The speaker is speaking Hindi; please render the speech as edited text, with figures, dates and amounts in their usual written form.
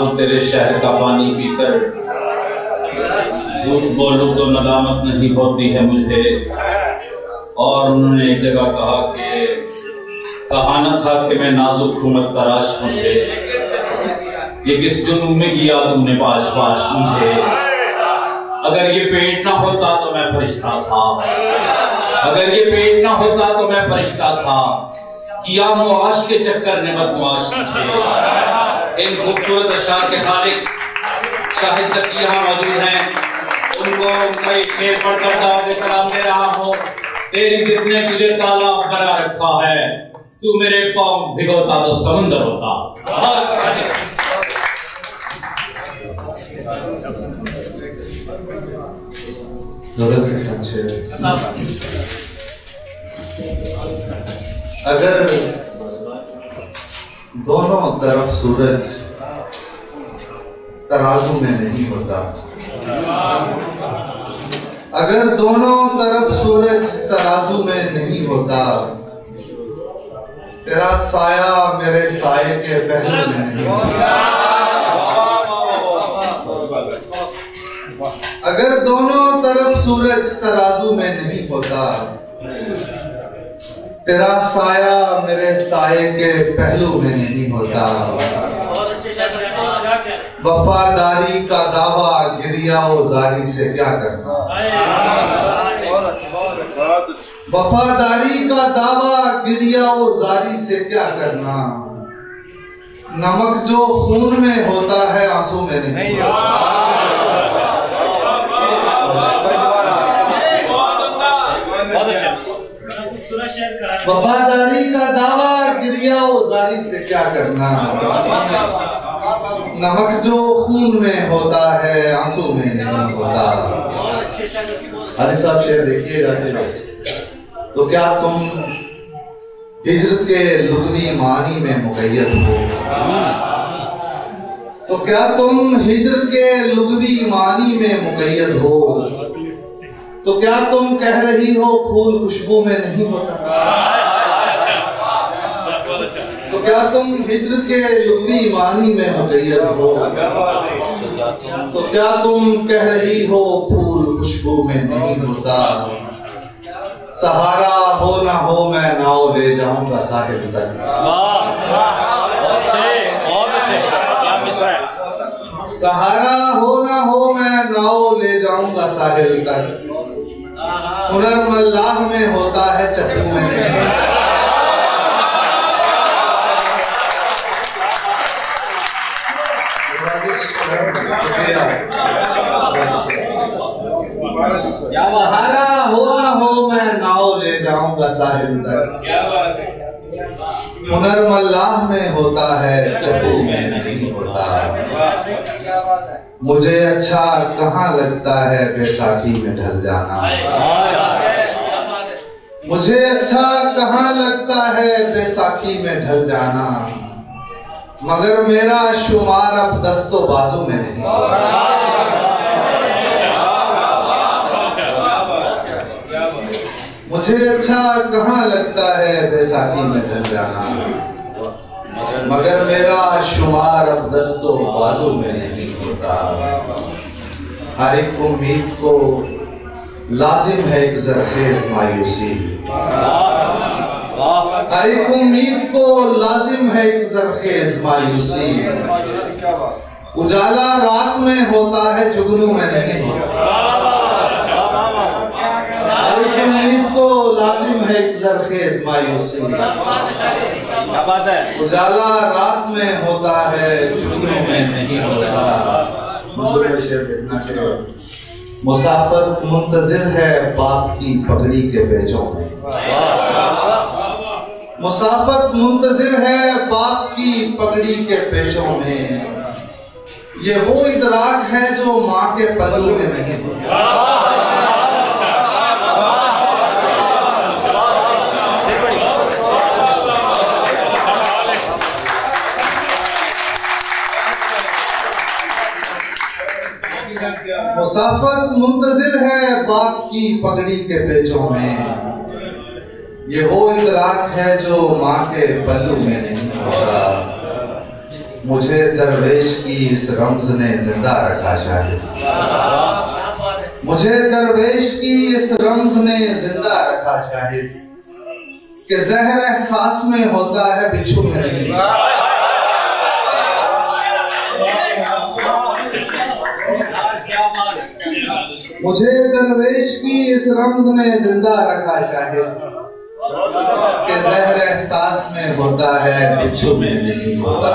साल तेरे शहर का पानी पीकर झूठ बोलूं तो नदामत नहीं होती है मुझे। और उन्होंने एक जगह कहा कि कहा न था कि मैं नाजुक हूँ मत तराश मुझे, ये किस जुनून में किया तुमने पाश पाश मुझे। अगर ये पेट ना होता तो मैं फरिश्ता था, अगर ये पेट ना होता तो मैं फरिश्ता था। किया मुआश के चक्कर ने बदमाश मुझे। इन खूबसूरत अशार के खालिक शाहिद तकी यहाँ मौजूद हैं, उनको उनका एक शेर पढ़कर दावत सलाम दे रहा हूँ। तेरी जिद ने तुझे ताला बना रखा है, तू मेरे पाँव भिगोता तो समुंदर होता। अगर दोनों तरफ सूरज तराजू में नहीं होता, अगर दोनों तरफ सूरज तराजू में नहीं होता, तेरा साया मेरे साये के पहलू में नहीं होता। अगर दोनों तरफ सूरज तराजू में नहीं होता, तेरा साया मेरे साये के पहलू में नहीं होता। वफादारी का दावा गिरिया जारी से क्या करना, वफादारी का दावा गिरिया जारी से क्या करना। नमक जो खून में होता है आंसू में नहीं होता। वफादारी का दावा गिरिया जारी से क्या करना। नमक जो खून में होता है आंसू में नहीं होता। अरे साहब शेर देखिएगा। तो क्या तुम हिज्र के लुग़वी मानी में मुक़य्यद हो, तो क्या तुम हिज्र के लुग़वी मानी में मुक़य्यद हो, तो क्या तुम कह रही हो फूल खुशबू में नहीं होता। तो क्या तुम हिज्र के लुग़वी मानी में मुक़य्यद हो, तो क्या तुम कह रही हो फूल खुशबू में नहीं होता। सहारा हो ना हो मैं नाव ले जाऊंगा साहिब तक। सहारा हो ना हो मैं नाव ले जाऊंगा साहिल तक। हुनर मल्लाह में होता है चप्पू में नहीं। सहारा हो ना हो मैं नाव ले जाऊंगा साहिल तक। हुनर मल्लाह में होता है चप्पू में नहीं होता। मुझे अच्छा कहाँ लगता है बैसाखी में ढल जाना। मुझे अच्छा कहाँ लगता है बैसाखी में ढल जाना। मगर मेरा शुमार अब दस्तो बाजू में नहीं होता। मुझे अच्छा कहाँ लगता है बैसाखी में ढल जाना। मगर मेरा शुमार अब दस्तो बाजू में नहीं होता। हर एक उम्मीद को लाजिम है एक ज़रखेज़ मायूसी। हर एक उम्मीद को लाजिम है एक ज़रखेज़ मायूसी। उजाला रात में होता है जुगनू में नहीं होता। हर एक उम्मीद को लाजिम है एक ज़रखेज़ मायूसी। उजाला रात में होता है जुगनू में नहीं होता। मुसाफिर मुंतजिर है बाप की पगड़ी के पेचों में। मुसाफिर मुंतजिर है बाप की पगड़ी के पेचों में। ये वो इदराक है जो माँ के पल्लू में नहीं होता। मुसाफिर मुंतजिर है बाप की पगड़ी के पेचों में। ये वो इदराक है जो माँ के पल्लू में नहीं होता। मुझे दरवेश की इस रम्ज ने जिंदा रखा शाहिद, मुझे दरवेश की इस रम्ज ने जिंदा रखा शाहिद, कि जहर एहसास में होता है बिच्छू में नहीं। मुझे दरवेश की इस रम्ज ने जिंदा रखा शाहिद, कि जहर एहसास में होता है बिच्छू में नहीं होता।